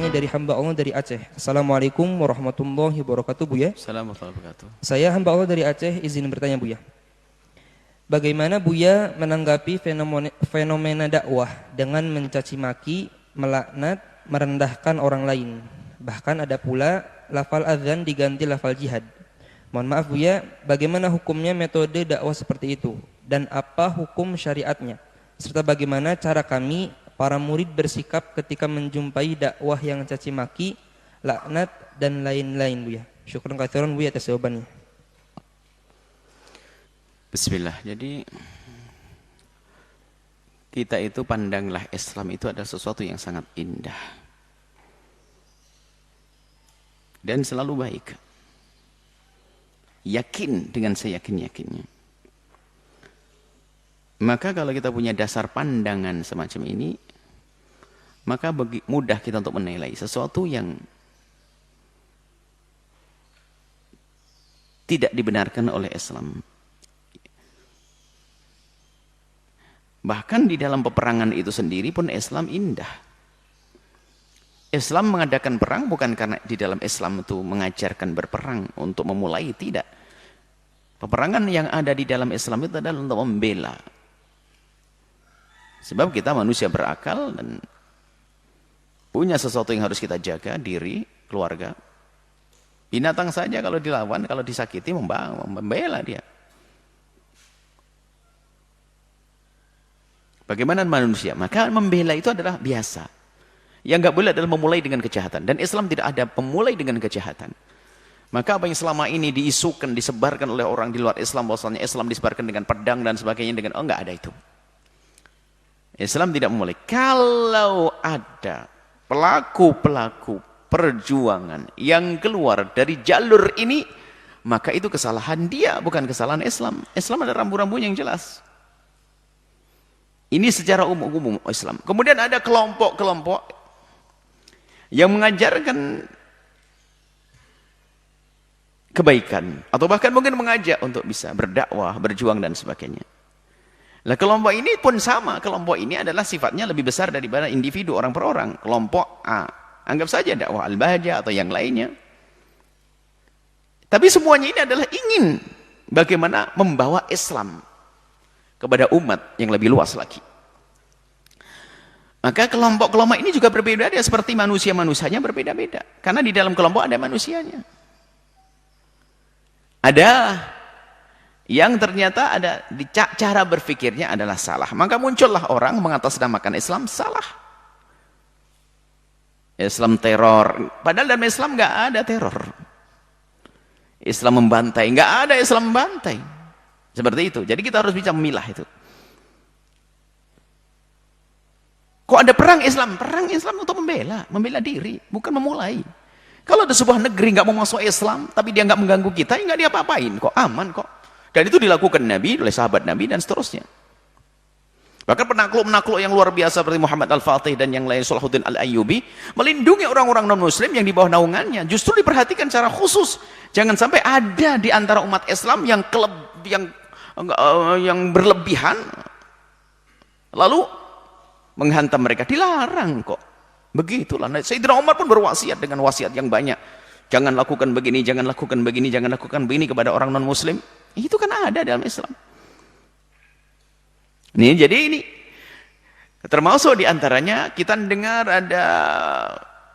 bertanya dari hamba Allah dari Aceh. Assalamualaikum warahmatullahi wabarakatuh, Buya. Assalamualaikum warahmatullahi wabarakatuh. Saya hamba Allah dari Aceh, izin bertanya, Buya. Bagaimana Buya menanggapi fenomena dakwah dengan mencaci maki, melaknat, merendahkan orang lain? Bahkan ada pula lafal azan diganti lafal jihad. Mohon maaf Buya, bagaimana hukumnya metode dakwah seperti itu? Dan apa hukum syariatnya? Serta bagaimana cara kami para murid bersikap ketika menjumpai dakwah yang caci maki, laknat dan lain-lain, Buya. Syukran katsiran Buya atas jawabannya. Bismillah. Jadi kita itu pandanglah Islam itu adalah sesuatu yang sangat indah dan selalu baik. Yakin dengan seyakin-yakinnya. Maka kalau kita punya dasar pandangan semacam ini, maka mudah kita untuk menilai sesuatu yang tidak dibenarkan oleh Islam. Bahkan di dalam peperangan itu sendiri pun Islam indah. Islam mengadakan perang bukan karena di dalam Islam itu mengajarkan berperang untuk memulai, tidak. Peperangan yang ada di dalam Islam itu adalah untuk membela. Sebab kita manusia berakal dan punya sesuatu yang harus kita jaga, diri, keluarga. Binatang saja kalau dilawan, kalau disakiti, membela dia. Bagaimana manusia? Maka membela itu adalah biasa. Yang nggak boleh adalah memulai dengan kejahatan. Dan Islam tidak ada pemulai dengan kejahatan. Maka apa yang selama ini diisukan, disebarkan oleh orang di luar Islam, bahwasanya Islam disebarkan dengan pedang dan sebagainya, dengan nggak ada itu. Islam tidak memulai. Kalau ada pelaku-pelaku perjuangan yang keluar dari jalur ini, maka itu kesalahan dia, bukan kesalahan Islam. Islam ada rambu-rambu yang jelas. Ini secara umum Islam. Kemudian ada kelompok-kelompok yang mengajarkan kebaikan atau bahkan mungkin mengajak untuk bisa berdakwah, berjuang dan sebagainya. Nah, kelompok ini pun sama. Kelompok ini adalah sifatnya lebih besar daripada individu orang per orang. Kelompok A, anggap saja dakwah al-bahjah atau yang lainnya. Tapi semuanya ini adalah ingin bagaimana membawa Islam kepada umat yang lebih luas lagi. Maka kelompok-kelompok ini juga berbeda, dia seperti manusia-manusianya berbeda-beda. Karena di dalam kelompok ada manusianya. Ada yang ternyata ada di cara berpikirnya adalah salah. Maka muncullah orang mengatasnamakan Islam salah. Islam teror. Padahal dalam Islam nggak ada teror. Islam membantai, nggak ada Islam membantai. Seperti itu. Jadi kita harus bisa memilah itu. Kok ada perang Islam? Perang Islam untuk membela diri, bukan memulai. Kalau ada sebuah negeri nggak mau masuk Islam, tapi dia nggak mengganggu kita, ya nggak diapa-apain, kok aman kok. Dan itu dilakukan Nabi, oleh sahabat Nabi dan seterusnya. Bahkan penakluk-penakluk yang luar biasa seperti Muhammad Al-Fatih dan yang lain, Salahuddin Al-Ayyubi, melindungi orang-orang non-muslim yang di bawah naungannya. Justru diperhatikan secara khusus. Jangan sampai ada di antara umat Islam yang berlebihan, lalu menghantam mereka. Dilarang kok. Begitulah. Sayyidina Umar pun berwasiat dengan wasiat yang banyak. Jangan lakukan begini, jangan lakukan begini, jangan lakukan begini kepada orang non-muslim. Itu kan ada dalam Islam. Nih, jadi ini termasuk diantaranya kita dengar ada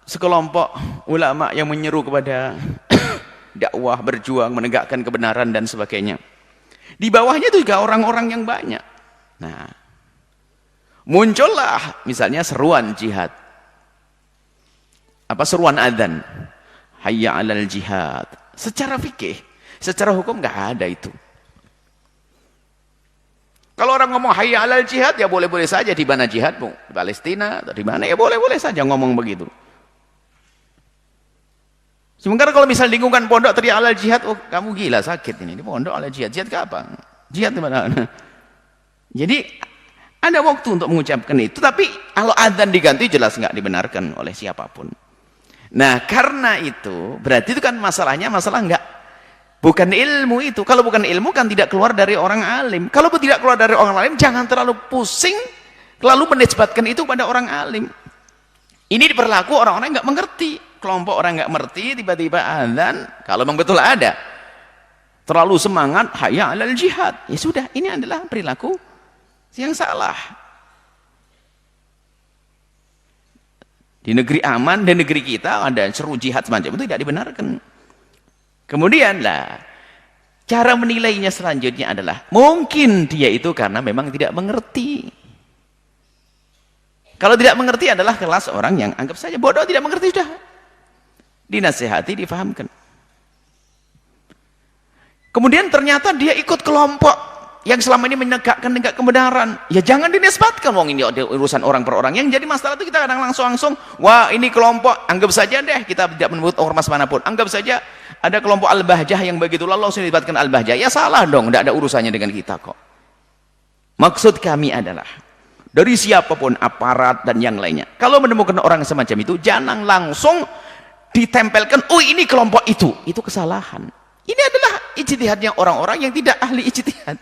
sekelompok ulama yang menyeru kepada dakwah, berjuang, menegakkan kebenaran dan sebagainya. Di bawahnya itu juga orang-orang yang banyak. Nah, muncullah misalnya seruan jihad. Apa seruan adzan? Hayya 'alal jihad. Secara fikih, secara hukum nggak ada itu. Kalau orang ngomong hayya 'alal jihad, ya boleh-boleh saja. Di mana jihad, Bu? Di Palestina atau di mana, ya boleh-boleh saja ngomong begitu. Sementara kalau misal lingkungan pondok teriak 'alal jihad, oh kamu gila, sakit ini. Di pondok 'alal jihad. Jihad ke apa? Jihad di mana? Jadi ada waktu untuk mengucapkan itu, tapi kalau adzan diganti jelas nggak dibenarkan oleh siapapun. Nah, karena itu berarti itu kan masalahnya masalah bukan ilmu itu. Kalau bukan ilmu kan tidak keluar dari orang alim. Kalau tidak keluar dari orang alim, jangan terlalu pusing lalu menisbatkan itu pada orang alim. Ini diperlaku orang-orang nggak mengerti. Kelompok orang nggak mengerti, tiba-tiba azan, kalau memang betul ada, terlalu semangat, hayya 'alal jihad. Ya sudah, ini adalah perilaku yang salah. Di negeri aman, di negeri kita ada seru jihad semacam itu tidak dibenarkan. Kemudian lah, cara menilainya selanjutnya adalah, mungkin dia itu karena memang tidak mengerti. Kalau tidak mengerti adalah kelas orang yang anggap saja bodoh, tidak mengerti, sudah dinasihati, difahamkan. Kemudian ternyata dia ikut kelompok yang selama ini menegakkan kebenaran. Ya jangan dinisbatkan, wong ini ada urusan orang per orang. Yang jadi masalah itu kita kadang langsung, wah ini kelompok, anggap saja deh, kita tidak menyebut ormas manapun, anggap saja ada kelompok Al-Bahjah yang begitu, lalu langsung dinisbatkan Al-Bahjah. Ya salah dong, tidak ada urusannya dengan kita kok. Maksud kami adalah, dari siapapun, aparat dan yang lainnya, kalau menemukan orang semacam itu, jangan langsung ditempelkan, oh ini kelompok itu kesalahan. Ini adalah ijtihadnya orang-orang yang tidak ahli ijtihad.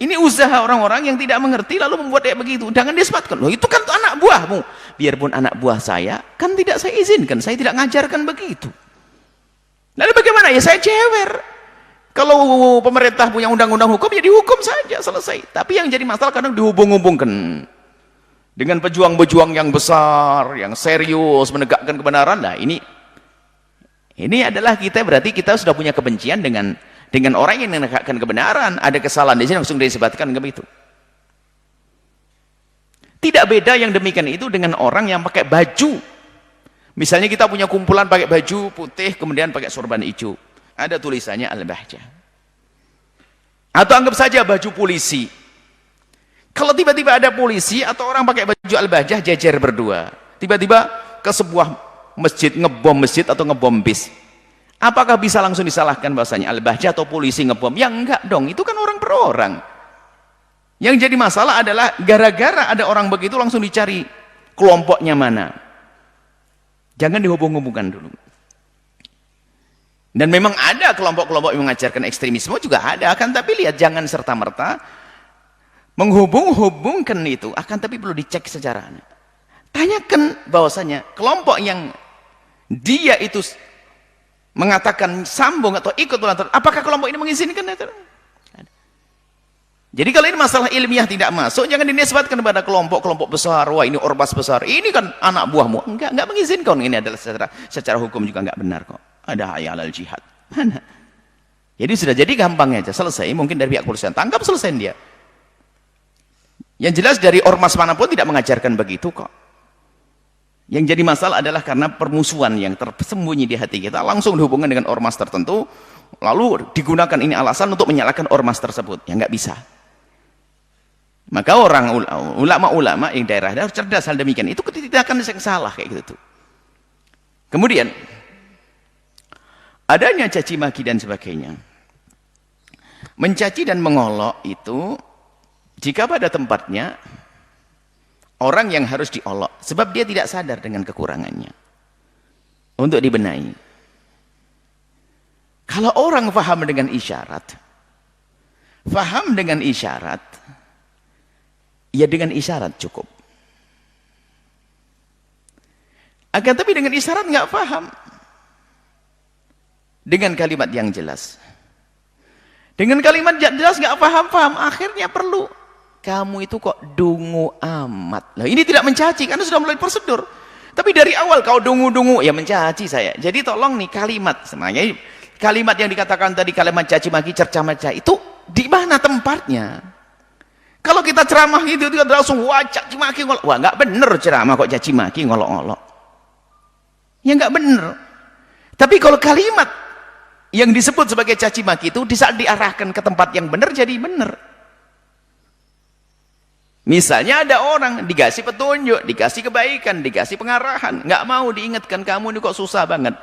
Ini usaha orang-orang yang tidak mengerti lalu membuat kayak begitu. Jangan disebutkan, loh itu kan anak buahmu. Biarpun anak buah saya, kan tidak saya izinkan, saya tidak ngajarkan begitu. Lalu bagaimana? Ya saya jewer. Kalau pemerintah punya undang-undang hukum, ya dihukum saja, selesai. Tapi yang jadi masalah kadang dihubung-hubungkan dengan pejuang-pejuang yang besar, yang serius menegakkan kebenaran. Nah ini adalah berarti kita sudah punya kebencian dengan orang yang menegakkan kebenaran. Ada kesalahan di sini langsung disebutkan begitu. Tidak beda yang demikian itu dengan orang yang pakai baju. Misalnya kita punya kumpulan pakai baju putih, kemudian pakai sorban hijau. Ada tulisannya Al-Bahjah. Atau anggap saja baju polisi. Kalau tiba-tiba ada polisi atau orang pakai baju Al-Bahjah jejer berdua, tiba-tiba ke sebuah masjid, ngebom masjid atau ngebom bis, apakah bisa langsung disalahkan bahasanya Al-Bahjah atau polisi ngebom? Ya enggak dong, itu kan orang per orang. Yang jadi masalah adalah gara-gara ada orang begitu langsung dicari kelompoknya mana. Jangan dihubung-hubungkan dulu. Dan memang ada kelompok-kelompok yang mengajarkan ekstremisme juga ada, akan tapi lihat jangan serta-merta menghubung-hubungkan itu, akan tapi perlu dicek sejarahnya. Tanyakan bahwasanya kelompok yang dia itu mengatakan sambung atau ikut ulang, apakah kelompok ini mengizinkan itu? Jadi kalau ini masalah ilmiah tidak masuk, jangan dinisbatkan kepada kelompok-kelompok besar. Wah ini ormas besar, ini kan anak buahmu. Enggak mengizinkan. Ini adalah secara hukum juga enggak benar kok. Ada hayya 'alal jihad. Mana? Jadi sudah jadi gampang aja, selesai. Mungkin dari pihak polisian tangkap, selesai dia. Yang jelas dari ormas manapun tidak mengajarkan begitu kok. Yang jadi masalah adalah karena permusuhan yang tersembunyi di hati kita, langsung dihubungkan dengan ormas tertentu, lalu digunakan ini alasan untuk menyalahkan ormas tersebut. Ya nggak bisa. Maka orang ulama-ulama yang daerah harus cerdas hal demikian. Itu tindakan yang salah kayak gitu. Kemudian adanya caci maki dan sebagainya. Mencaci dan mengolok itu jika pada tempatnya orang yang harus diolok sebab dia tidak sadar dengan kekurangannya untuk dibenahi. Kalau orang faham dengan isyarat, ya dengan isyarat cukup. Akan tapi dengan isyarat nggak paham, dengan kalimat yang jelas, dengan kalimat yang jelas nggak paham, akhirnya perlu kamu itu kok dungu amat. Lah ini tidak mencaci karena sudah mulai prosedur. Tapi dari awal kau dungu-dungu ya mencaci saya. Jadi tolong nih kalimat, sebenarnya kalimat yang dikatakan tadi kalimat caci maki, cerca maca itu di mana tempatnya? Kalau kita ceramah itu langsung wah caci maki ngolok. Wah nggak bener ceramah kok caci maki ngolok-ngolok. Ya nggak bener. Tapi kalau kalimat yang disebut sebagai caci maki itu di saat diarahkan ke tempat yang benar jadi benar. Misalnya ada orang dikasih petunjuk, dikasih kebaikan, dikasih pengarahan, nggak mau diingatkan, kamu ini kok susah banget.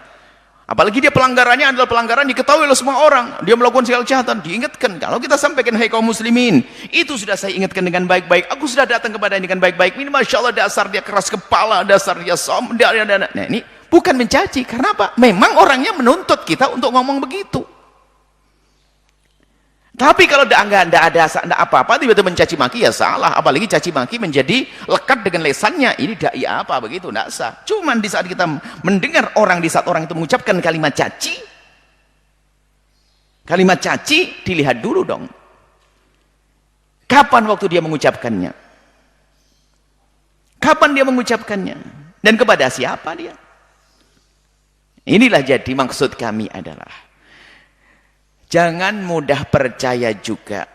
Apalagi dia pelanggarannya adalah pelanggaran diketahui oleh semua orang, dia melakukan segala kejahatan, diingatkan. Kalau kita sampaikan, hai kaum muslimin, itu sudah saya ingatkan dengan baik-baik, aku sudah datang kepada dengan baik-baik. Ini masya Allah dasar dia keras kepala, dasar dia nah ini bukan mencaci, karena apa? Memang orangnya menuntut kita untuk ngomong begitu. Tapi kalau enggak ada apa-apa, tiba-tiba mencaci maki, ya salah. Apalagi caci maki menjadi lekat dengan lesannya. Ini dai apa begitu, enggak sah. Cuman di saat kita mendengar orang, di saat orang itu mengucapkan kalimat caci, dilihat dulu dong. Kapan waktu dia mengucapkannya? Kapan dia mengucapkannya? Dan kepada siapa dia? Inilah jadi maksud kami adalah jangan mudah percaya juga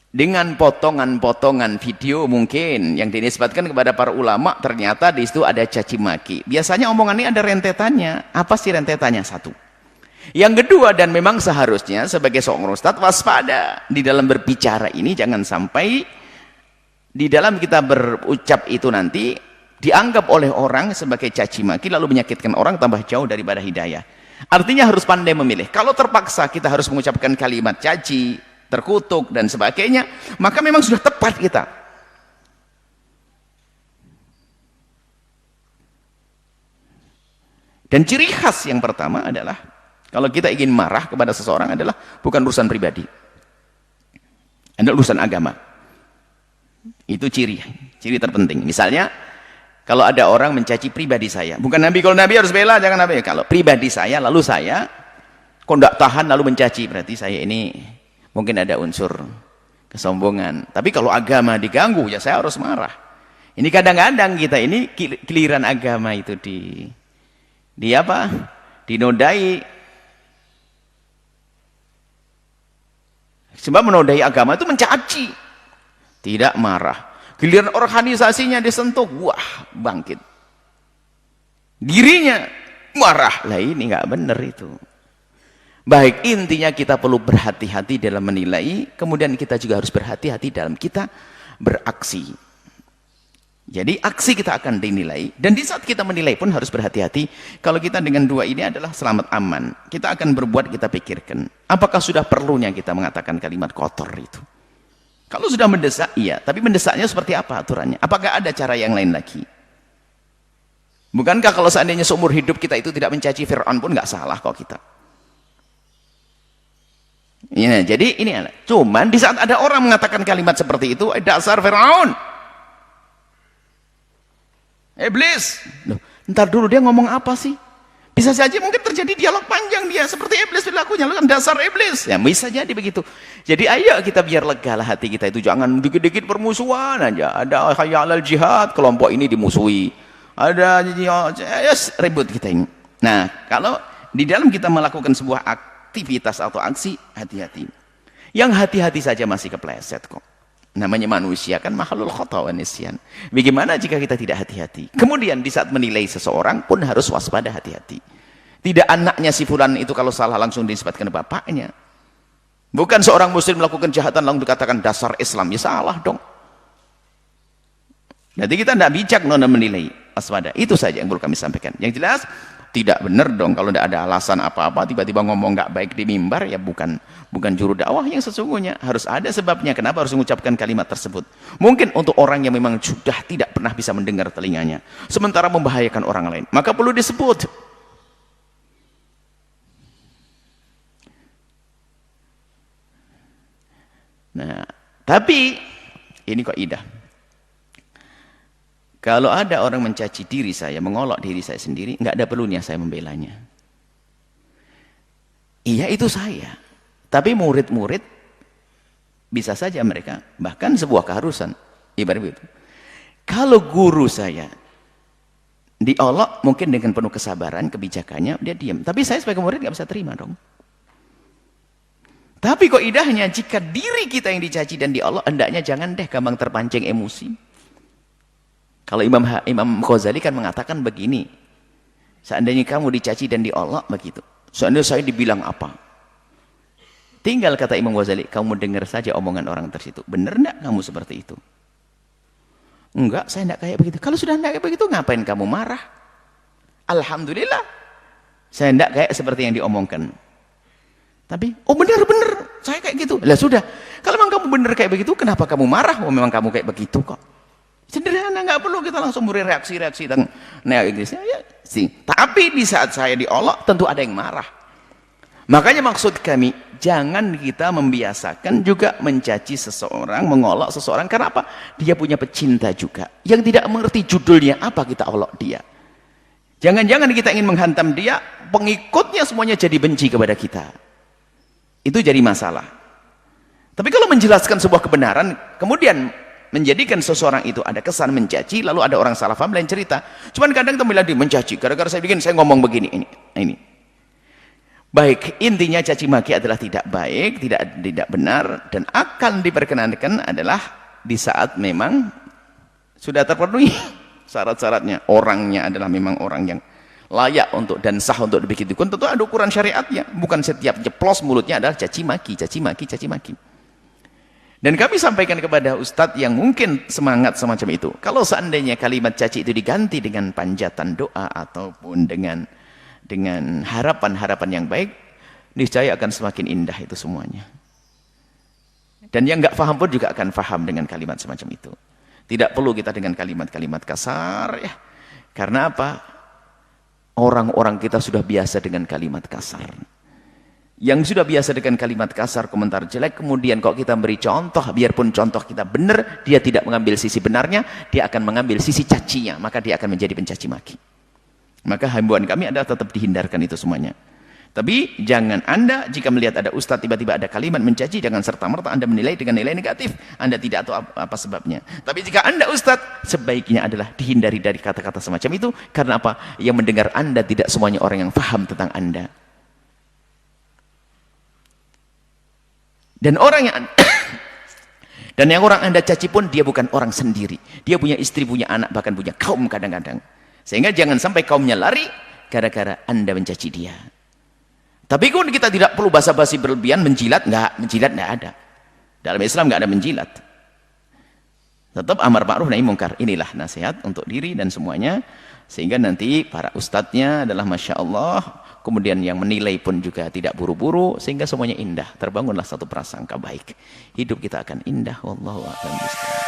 dengan potongan-potongan video mungkin yang dinisbatkan kepada para ulama, ternyata di situ ada caci maki. Biasanya omongan ini ada rentetannya. Apa sih rentetannya? Satu. Yang kedua, dan memang seharusnya sebagai seorang ustadz waspada di dalam berbicara ini, jangan sampai di dalam kita berucap itu nanti dianggap oleh orang sebagai caci maki lalu menyakitkan orang, tambah jauh daripada hidayah. Artinya harus pandai memilih. Kalau terpaksa kita harus mengucapkan kalimat caci, terkutuk dan sebagainya, maka memang sudah tepat kita. Dan ciri khas yang pertama adalah kalau kita ingin marah kepada seseorang adalah bukan urusan pribadi, adalah urusan agama. Itu ciri terpenting. Misalnya kalau ada orang mencaci pribadi saya, bukan Nabi, kalau Nabi harus bela, jangan Nabi. Kalau pribadi saya, lalu saya kok tidak tahan lalu mencaci, berarti saya ini mungkin ada unsur kesombongan. Tapi kalau agama diganggu, ya saya harus marah. Ini kadang-kadang kita ini giliran agama itu dinodai. Sebab menodai agama itu mencaci, tidak marah. Giliran organisasinya disentuh, wah bangkit. Dirinya marah. Lah ini nggak benar itu. Baik, intinya kita perlu berhati-hati dalam menilai, kemudian kita juga harus berhati-hati dalam kita beraksi. Jadi aksi kita akan dinilai, dan di saat kita menilai pun harus berhati-hati. Kalau kita dengan dua ini adalah selamat aman. Kita akan berbuat, kita pikirkan. Apakah sudah perlunya kita mengatakan kalimat kotor itu? Kalau sudah mendesak, iya. Tapi mendesaknya seperti apa aturannya? Apakah ada cara yang lain lagi? Bukankah kalau seandainya seumur hidup kita itu tidak mencaci Fir'aun pun nggak salah kok kita? Ya, jadi ini cuman di saat ada orang mengatakan kalimat seperti itu, dasar Fir'aun, iblis. Loh, ntar dulu dia ngomong apa sih? Bisa saja mungkin terjadi dialog panjang dia seperti iblis perilakunya, dasar iblis. Ya bisa jadi begitu. Jadi ayo kita biar lega lah hati kita itu, jangan dikit-dikit permusuhan aja. Ada hayya 'alal jihad, kelompok ini dimusuhi. Ada yes, ribut kita ini. Nah, kalau di dalam kita melakukan sebuah aktivitas atau aksi, hati-hati. Yang hati-hati saja masih kepleset kok. Namanya manusia kan makhluk khata wa nisyan. Bagaimana jika kita tidak hati-hati? Kemudian di saat menilai seseorang pun harus waspada, hati-hati. Tidak anaknya si fulan itu kalau salah langsung dinisbatkan bapaknya. Bukan seorang muslim melakukan kejahatan langsung dikatakan dasar Islam, ya salah dong. Jadi kita tidak bijak menilai, waspada. Itu saja yang perlu kami sampaikan. Yang jelas tidak benar dong kalau tidak ada alasan apa-apa tiba-tiba ngomong nggak baik di mimbar, ya bukan juru dakwah yang sesungguhnya. Harus ada sebabnya kenapa harus mengucapkan kalimat tersebut. Mungkin untuk orang yang memang sudah tidak pernah bisa mendengar telinganya, sementara membahayakan orang lain, maka perlu disebut. Nah, tapi ini kaidah. Kalau ada orang mencaci diri saya, mengolok diri saya sendiri, nggak ada perlunya saya membelanya. Iya, itu saya. Tapi murid-murid bisa saja mereka, bahkan sebuah keharusan. Ibarat itu. Kalau guru saya diolok, mungkin dengan penuh kesabaran, kebijakannya, dia diam. Tapi saya sebagai murid nggak bisa terima dong. Tapi kok idahnya, jika diri kita yang dicaci dan diolok, hendaknya jangan deh gampang terpancing emosi. Kalau Imam Ghazali kan mengatakan begini, seandainya kamu dicaci dan diolok begitu, seandainya saya dibilang apa, tinggal kata Imam Ghazali, kamu dengar saja omongan orang tersebut. Benar enggak kamu seperti itu? Enggak, saya enggak kayak begitu. Kalau sudah enggak kayak begitu, ngapain kamu marah? Alhamdulillah, saya enggak kayak seperti yang diomongkan. Tapi, oh benar-benar, saya kayak gitu. Lah sudah, kalau memang kamu benar kayak begitu, kenapa kamu marah? Oh memang kamu kayak begitu kok. Sederhana, nggak perlu kita langsung beri reaksi-reaksi dan negatif ya, sih. Tapi di saat saya diolok tentu ada yang marah. Makanya maksud kami, jangan kita membiasakan juga mencaci seseorang, mengolok seseorang. Karena apa? Dia punya pecinta juga. Yang tidak mengerti judulnya apa kita olok dia. Jangan-jangan kita ingin menghantam dia, pengikutnya semuanya jadi benci kepada kita. Itu jadi masalah. Tapi kalau menjelaskan sebuah kebenaran, kemudian menjadikan seseorang itu ada kesan mencaci, lalu ada orang salah paham lain cerita. Cuman kadang teman dia mencaci, gara-gara saya ngomong begini, ini. Baik, intinya caci maki adalah tidak baik, tidak benar, dan akan diperkenankan adalah di saat memang sudah terpenuhi syarat-syaratnya. Orangnya adalah memang orang yang layak untuk dan sah untuk dibikin dukun. Tentu ada ukuran syariatnya, bukan setiap jeplos mulutnya adalah caci maki. Dan kami sampaikan kepada ustadz yang mungkin semangat semacam itu, kalau seandainya kalimat caci itu diganti dengan panjatan doa ataupun dengan harapan-harapan yang baik, niscaya akan semakin indah itu semuanya. Dan yang nggak paham pun juga akan paham dengan kalimat semacam itu. Tidak perlu kita dengan kalimat-kalimat kasar ya. Karena apa? Orang-orang kita sudah biasa dengan kalimat kasar. Yang sudah biasa dengan kalimat kasar, komentar jelek, kemudian kalau kita beri contoh, biarpun contoh kita benar, dia tidak mengambil sisi benarnya, dia akan mengambil sisi cacinya, maka dia akan menjadi pencaci maki. Maka himbauan kami adalah tetap dihindarkan itu semuanya. Tapi jangan Anda jika melihat ada ustadz tiba-tiba ada kalimat mencaci, jangan serta-merta Anda menilai dengan nilai negatif. Anda tidak tahu apa sebabnya. Tapi jika Anda ustadz, sebaiknya adalah dihindari dari kata-kata semacam itu. Karena apa? Yang mendengar Anda tidak semuanya orang yang paham tentang Anda. Dan yang orang Anda caci pun dia bukan orang sendiri. Dia punya istri, punya anak, bahkan punya kaum kadang-kadang. Sehingga jangan sampai kaumnya lari gara-gara Anda mencaci dia. Tapi kalau kita tidak perlu basa-basi berlebihan, menjilat enggak ada. Dalam Islam enggak ada menjilat. Tetap amar ma'ruf nahi mungkar. Inilah nasihat untuk diri dan semuanya. Sehingga nanti para ustadznya adalah Masya Allah. Kemudian yang menilai pun juga tidak buru-buru. Sehingga semuanya indah. Terbangunlah satu prasangka baik. Hidup kita akan indah. Wallahu a'lam bishawab.